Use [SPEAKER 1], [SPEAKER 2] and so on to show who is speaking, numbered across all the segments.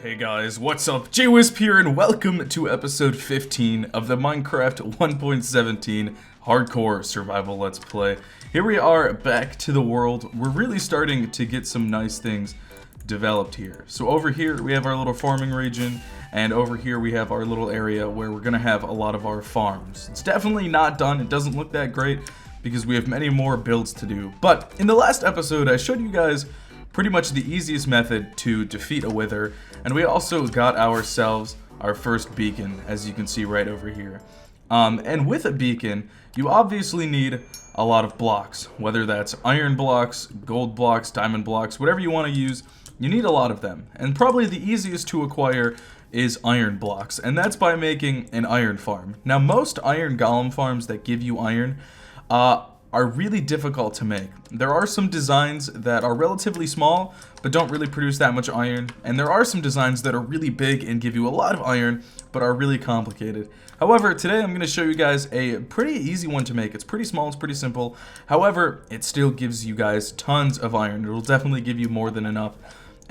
[SPEAKER 1] Hey guys, what's up? JWhisp here and welcome to episode 15 of the Minecraft 1.17 Hardcore Survival Let's Play. Here we are back to the world. We're really starting to get some nice things developed here. So over here we have our little farming region, and over here we have our little area where we're gonna have a lot of our farms. It's definitely not done. It doesn't look that great because we have many more builds to do. But in the last episode I showed you guys pretty much the easiest method to defeat a wither, and we also got ourselves our first beacon, as you can see right over here. And with a beacon, you obviously need a lot of blocks, whether that's iron blocks, gold blocks, diamond blocks, whatever you want to use, you need a lot of them. And probably the easiest to acquire is iron blocks, and that's by making an iron farm. Now, most iron golem farms that give you iron, are really difficult to make. There are some designs that are relatively small but don't really produce that much iron, and there are some designs that are really big and give you a lot of iron but are really complicated. However, today I'm going to show you guys a pretty easy one to make. It's pretty small, it's pretty simple. However, it still gives you guys tons of iron. It will definitely give you more than enough.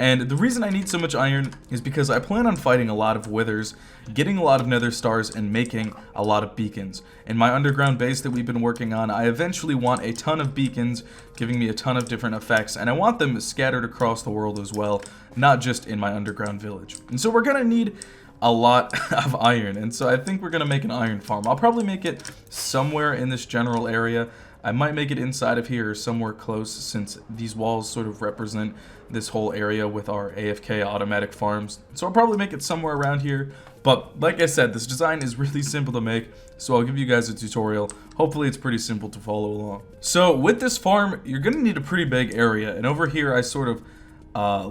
[SPEAKER 1] And the reason I need so much iron is because I plan on fighting a lot of withers, getting a lot of nether stars, and making a lot of beacons. In my underground base that we've been working on, I eventually want a ton of beacons, giving me a ton of different effects, and I want them scattered across the world as well, not just in my underground village. And so we're gonna need a lot of iron, and so I think we're gonna make an iron farm. I'll probably make it somewhere in this general area. I might make it inside of here or somewhere close, since these walls sort of represent this whole area with our AFK automatic farms. So I'll probably make it somewhere around here. But like I said, this design is really simple to make, so I'll give you guys a tutorial. Hopefully it's pretty simple to follow along. So with this farm, you're going to need a pretty big area. And over here I sort of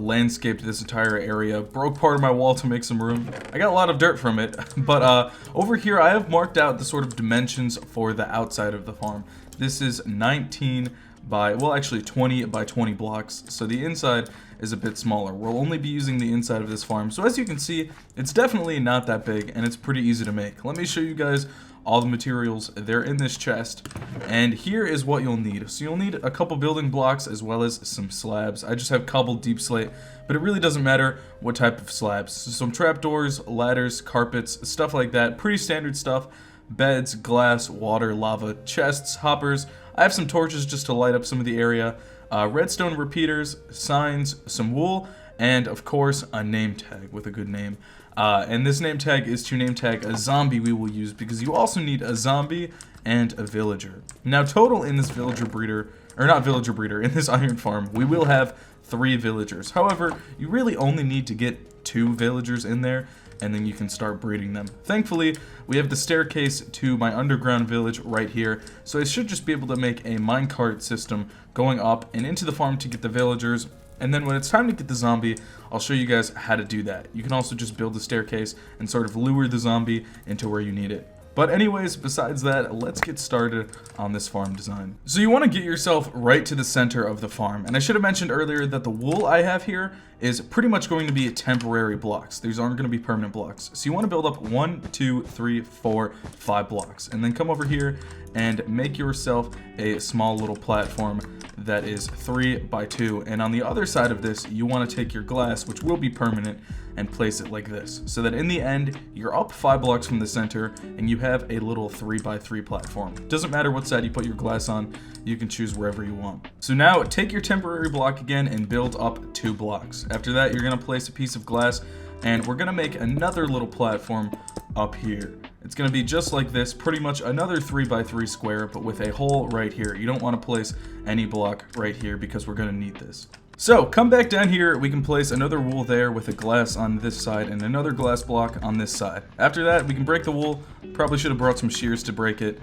[SPEAKER 1] landscaped this entire area, broke part of my wall to make some room. I got a lot of dirt from it, but over here I have marked out the sort of dimensions for the outside of the farm. This is 19 by, well, actually 20 by 20 blocks, so the inside is a bit smaller. We'll only be using the inside of this farm, so as you can see, it's definitely not that big, and it's pretty easy to make. Let me show you guys all the materials. They're in this chest, and here is what you'll need. So you'll need a couple building blocks as well as some slabs. I just have cobbled deep slate, but it really doesn't matter what type of slabs. So some trapdoors, ladders, carpets, stuff like that. Pretty standard stuff. Beds, glass, water, lava, chests, hoppers. I have some torches just to light up some of the area. Redstone repeaters, signs, some wool, and of course a name tag with a good name. And this name tag is to name tag a zombie we will use, because you also need a zombie and a villager. Now total in this villager breeder, or not villager breeder, in this iron farm, we will have 3 villagers. However, you really only need to get 2 villagers in there, and then you can start breeding them. Thankfully, we have the staircase to my underground village right here, so I should just be able to make a minecart system going up and into the farm to get the villagers, and then when it's time to get the zombie, I'll show you guys how to do that. You can also just build the staircase and sort of lure the zombie into where you need it. But anyways, besides that, let's get started on this farm design. So you want to get yourself right to the center of the farm. And I should have mentioned earlier that the wool I have here is pretty much going to be temporary blocks. These aren't going to be permanent blocks. So you want to build up 1, 2, 3, 4, 5 blocks. And then come over here and make yourself a small little platform that is 3 by 2. And on the other side of this, you want to take your glass, which will be permanent, and place it like this, so that in the end you're up 5 blocks from the center and you have a little 3 by 3 platform. Doesn't matter what side you put your glass on, you can choose wherever you want. So now take your temporary block again and build up 2 blocks. After that, you're going to place a piece of glass, and we're going to make another little platform up here. It's going to be just like this, pretty much another 3 by 3 square, but with a hole right here. You don't want to place any block right here because we're going to need this. So come back down here, we can place another wool there with a glass on this side and another glass block on this side. After that, we can break the wool. Probably should have brought some shears to break it.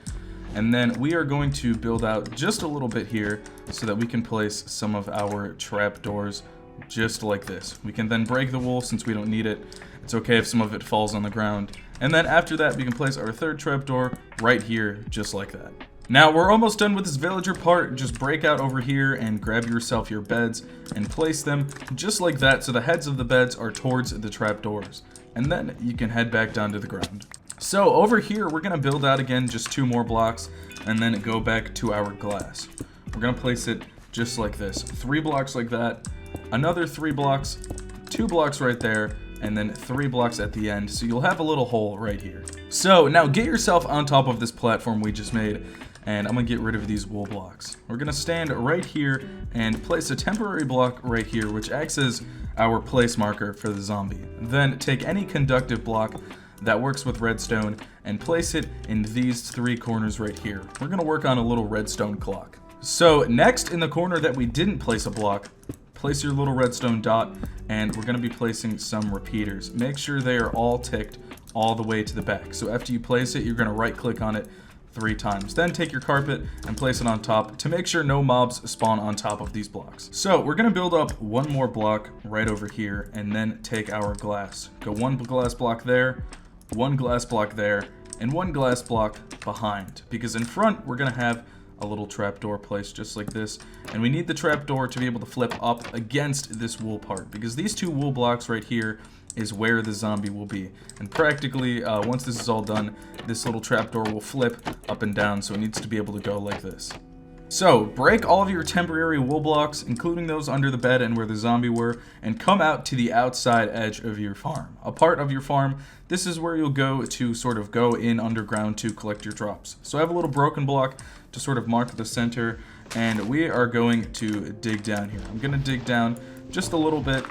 [SPEAKER 1] And then we are going to build out just a little bit here so that we can place some of our trapdoors just like this. We can then break the wool since we don't need it. It's okay if some of it falls on the ground. And then after that, we can place our third trapdoor right here, just like that. Now we're almost done with this villager part. Just break out over here and grab yourself your beds and place them just like that, so the heads of the beds are towards the trapdoors. And then you can head back down to the ground. So over here, we're gonna build out again just 2 more blocks and then go back to our glass. We're gonna place it just like this. 3 blocks like that, another 3 blocks, 2 blocks right there, and then 3 blocks at the end, so you'll have a little hole right here. So now get yourself on top of this platform we just made, and I'm gonna get rid of these wool blocks. We're gonna stand right here and place a temporary block right here, which acts as our place marker for the zombie. Then take any conductive block that works with redstone and place it in these 3 corners right here. We're gonna work on a little redstone clock. So next, in the corner that we didn't place a block, place your little redstone dot, and we're going to be placing some repeaters. Make sure they are all ticked all the way to the back. So after you place it, you're going to right click on it 3 times. Then take your carpet and place it on top to make sure no mobs spawn on top of these blocks. So we're going to build up 1 more block right over here, and then take our glass. Go 1 glass block there, 1 glass block there, and 1 glass block behind. Because in front, we're going to have a little trapdoor placed just like this, and we need the trapdoor to be able to flip up against this wool part, because these 2 wool blocks right here is where the zombie will be. And practically, once this is all done, this little trapdoor will flip up and down, so it needs to be able to go like this. So, break all of your temporary wool blocks, including those under the bed and where the zombie were, and come out to the outside edge of your farm. A part of your farm, this is where you'll go to sort of go in underground to collect your drops. So I have a little broken block to sort of mark the center, and we are going to dig down here. I'm going to dig down just a little bit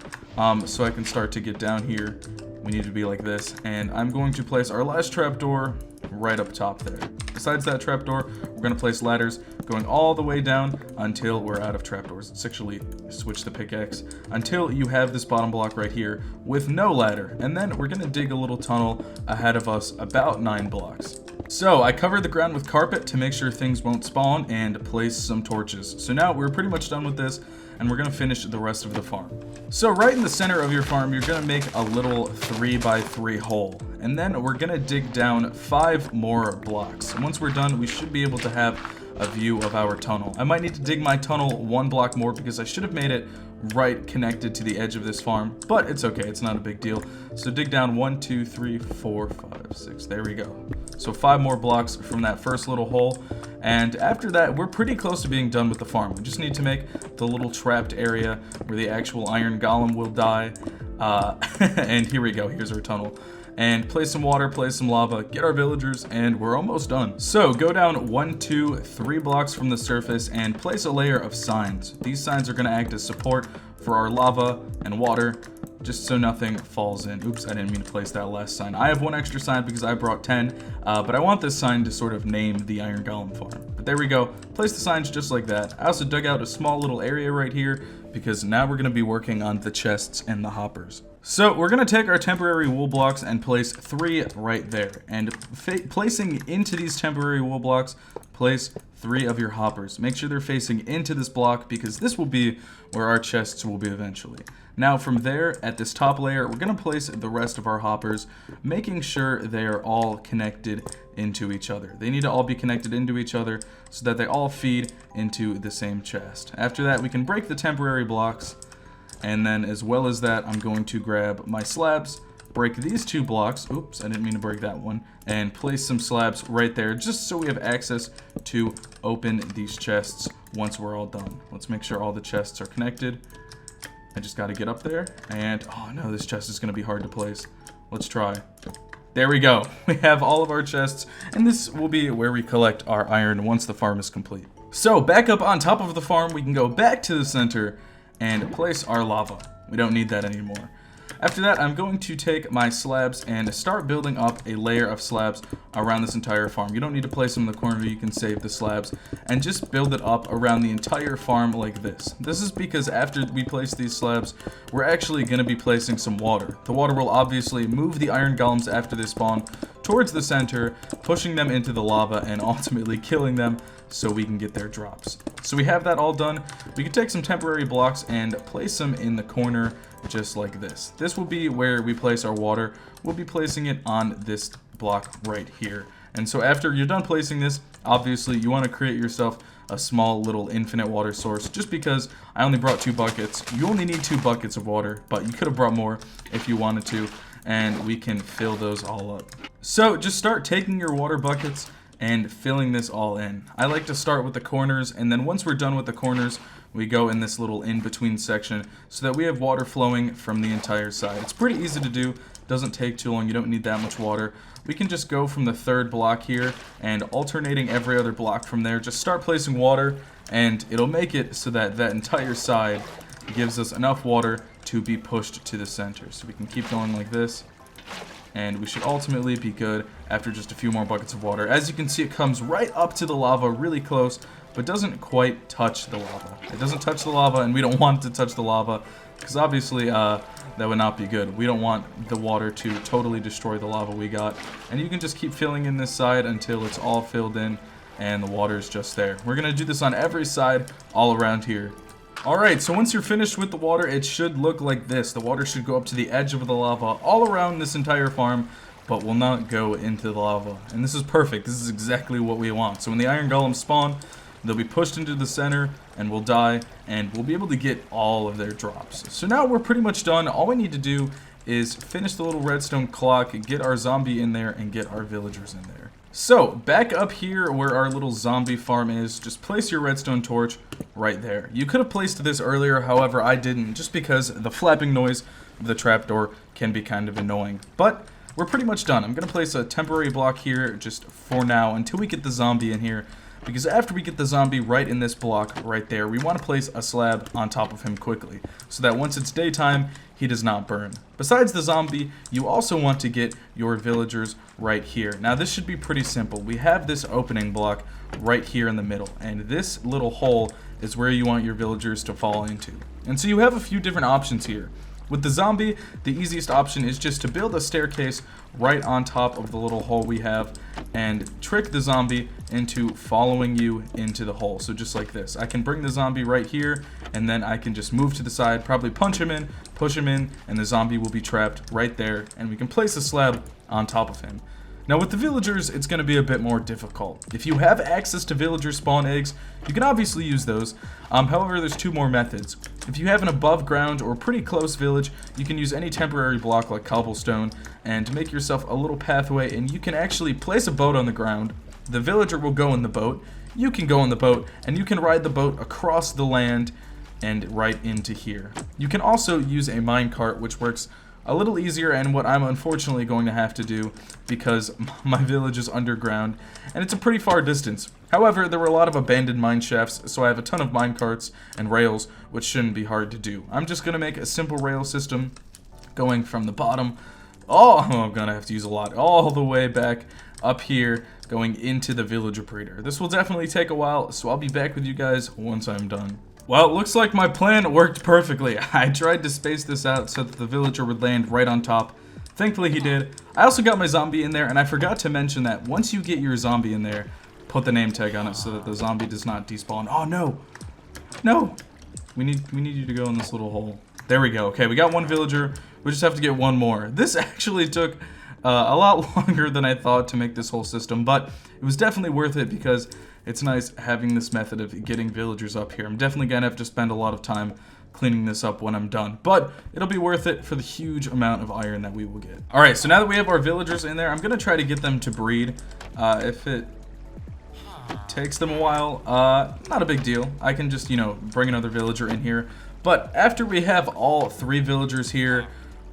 [SPEAKER 1] so I can start to get down here. We need to be like this, and I'm going to place our last trapdoor right up top there. Besides that trapdoor, we're going to place ladders going all the way down until we're out of trapdoors. Let's actually switch the pickaxe until you have this bottom block right here with no ladder. And then we're going to dig a little tunnel ahead of us about 9 blocks. So I covered the ground with carpet to make sure things won't spawn and place some torches. So now we're pretty much done with this, and we're going to finish the rest of the farm. So right in the center of your farm, you're going to make a little 3x3 hole. And then we're going to dig down 5 more blocks. Once we're done, we should be able to have a view of our tunnel. I might need to dig my tunnel 1 block more because I should have made it right connected to the edge of this farm, but it's okay, it's not a big deal. So dig down 1, 2, 3, 4, 5, 6, there we go. So 5 more blocks from that first little hole, and after that we're pretty close to being done with the farm. We just need to make the little trapped area where the actual iron golem will die, and here we go, here's our tunnel. And place some water, place some lava, get our villagers, and we're almost done. So go down 1, 2, 3 blocks from the surface and place a layer of signs. These signs are going to act as support for our lava and water, just so nothing falls in. Oops, I didn't mean to place that last sign. I have 1 extra sign because I brought 10, but I want this sign to sort of name the iron golem farm. But there we go, place the signs just like that. I also dug out a small little area right here because now we're going to be working on the chests and the hoppers. So we're going to take our temporary wool blocks and place 3 right there. And placing into these temporary wool blocks, place 3 of your hoppers. Make sure they're facing into this block because this will be where our chests will be eventually. Now from there, at this top layer, we're going to place the rest of our hoppers, making sure they are all connected into each other. They need to all be connected into each other so that they all feed into the same chest. After that, we can break the temporary blocks. And then as well as that, I'm going to grab my slabs, break these 2 blocks, oops, I didn't mean to break that one, and place some slabs right there just so we have access to open these chests once we're all done. Let's make sure all the chests are connected. I just got to get up there, and oh no, this chest is going to be hard to place. Let's try. There we go. We have all of our chests, and this will be where we collect our iron once the farm is complete. So back up on top of the farm, we can go back to the center and place our lava. We don't need that anymore. After that, I'm going to take my slabs and start building up a layer of slabs around this entire farm. You don't need to place them in the corner, you can save the slabs, and just build it up around the entire farm like this. This is because after we place these slabs, we're actually going to be placing some water. The water will obviously move the iron golems after they spawn towards the center, pushing them into the lava and ultimately killing them so we can get their drops. So we have that all done. We can take some temporary blocks and place them in the corner just like this. This will be where we place our water. We'll be placing it on this block right here. And so after you're done placing this, obviously you want to create yourself a small little infinite water source. Just because I only brought 2 buckets, you only need 2 buckets of water, but you could have brought more if you wanted to, and we can fill those all up. So just start taking your water buckets and filling this all in. I like to start with the corners, and then once we're done with the corners, we go in this little in-between section so that we have water flowing from the entire side. It's pretty easy to do, doesn't take too long, you don't need that much water. We can just go from the third block here and alternating every other block from there, just start placing water, and it'll make it so that that entire side gives us enough water to be pushed to the center. So we can keep going like this, and we should ultimately be good after just a few more buckets of water. As you can see, it comes right up to the lava, really close, but doesn't quite touch the lava. It doesn't touch the lava, and we don't want it to touch the lava, because obviously that would not be good. We don't want the water to totally destroy the lava we got. And you can just keep filling in this side until it's all filled in, and the water is just there. We're going to do this on every side, all around here. Alright, so once you're finished with the water, it should look like this. The water should go up to the edge of the lava all around this entire farm, but will not go into the lava. And this is perfect. This is exactly what we want. So when the iron golems spawn, they'll be pushed into the center and will die, and we'll be able to get all of their drops. So now we're pretty much done. All we need to do is finish the little redstone clock, get our zombie in there, and get our villagers in there. So back up here where our little zombie farm is, just place your redstone torch right there. You could have placed this earlier, however I didn't, just because the flapping noise of the trapdoor can be kind of annoying. But we're pretty much done. I'm going to place a temporary block here just for now until we get the zombie in here. Because after we get the zombie right in this block right there, we want to place a slab on top of him quickly, so that once it's daytime, he does not burn. Besides the zombie, you also want to get your villagers right here. Now this should be pretty simple. We have this opening block right here in the middle, and this little hole is where you want your villagers to fall into. And so you have a few different options here. With the zombie, the easiest option is just to build a staircase right on top of the little hole we have and trick the zombie into following you into the hole. So just like this. I can bring the zombie right here, and then I can just move to the side, probably punch him in, push him in, and the zombie will be trapped right there, and we can place a slab on top of him. Now with the villagers, it's going to be a bit more difficult. If you have access to villager spawn eggs, you can obviously use those. However, there's two more methods. If you have an above ground or pretty close village, you can use any temporary block like cobblestone and make yourself a little pathway, and you can actually place a boat on the ground. The villager will go in the boat, you can go in the boat, and you can ride the boat across the land and right into here. You can also use a minecart, which works a little easier, and what I'm unfortunately going to have to do because my village is underground and it's a pretty far distance. However, there were a lot of abandoned mine shafts, so I have a ton of mine carts and rails, which shouldn't be hard to do. I'm just going to make a simple rail system going from the bottom, I'm going to have to use a lot, all the way back up here, going into the villager breeder. This will definitely take a while, so I'll be back with you guys once I'm done. Well, it looks like my plan worked perfectly. I tried to space this out so that the villager would land right on top. Thankfully he did. I also got my zombie in there, and I forgot to mention that once you get your zombie in there, put the name tag on it so that the zombie does not despawn. Oh no! No! We need you to go in this little hole. There we go. Okay, we got one villager. We just have to get one more. This actually took a lot longer than I thought to make this whole system, but it was definitely worth it because it's nice having this method of getting villagers up here. I'm definitely going to have to spend a lot of time cleaning this up when I'm done, but it'll be worth it for the huge amount of iron that we will get. Alright, so now that we have our villagers in there, I'm going to try to get them to breed. If it takes them a while, not a big deal. I can just, bring another villager in here. But after we have all 3 villagers here,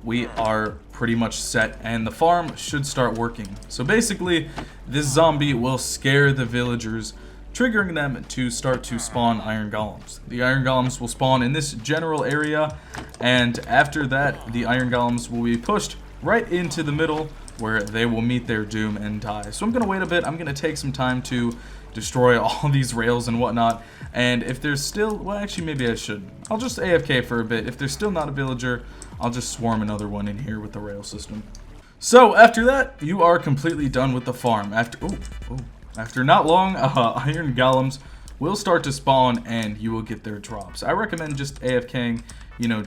[SPEAKER 1] we are pretty much set, and the farm should start working. So basically, this zombie will scare the villagers, triggering them to start to spawn iron golems. The iron golems will spawn in this general area, and after that, the iron golems will be pushed right into the middle, where they will meet their doom and die. So I'm going to wait a bit. I'm going to take some time to destroy all these rails and whatnot, and if there's still, well, actually maybe I should. I'll just AFK for a bit. If there's still not a villager, I'll just swarm another one in here with the rail system. So after that, you are completely done with the farm. After not long, iron golems will start to spawn and you will get their drops. I recommend just AFKing,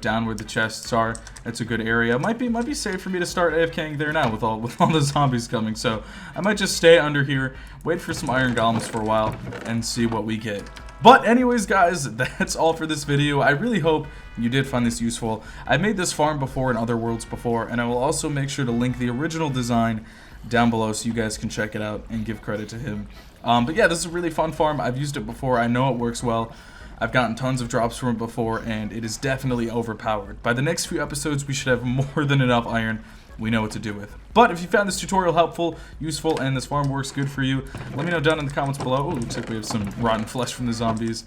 [SPEAKER 1] down where the chests are. That's a good area. Might be safe for me to start AFKing there now with all the zombies coming. So I might just stay under here, wait for some iron golems for a while, and see what we get. But anyways, guys, that's all for this video. I really hope you did find this useful. I made this farm before in other worlds before, and I will also make sure to link the original design down below so you guys can check it out and give credit to him. But yeah, this is a really fun farm. I've used it before. I know it works well. I've gotten tons of drops from it before, and it is definitely overpowered. By the next few episodes, we should have more than enough iron. We know what to do with. But if you found this tutorial helpful, useful, and this farm works good for you, let me know down in the comments below. Oh, looks like we have some rotten flesh from the zombies.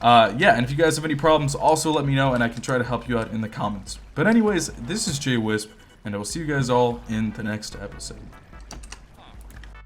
[SPEAKER 1] Yeah, and if you guys have any problems, also let me know, and I can try to help you out in the comments. But anyways, this is JWhisp, and I will see you guys all in the next episode.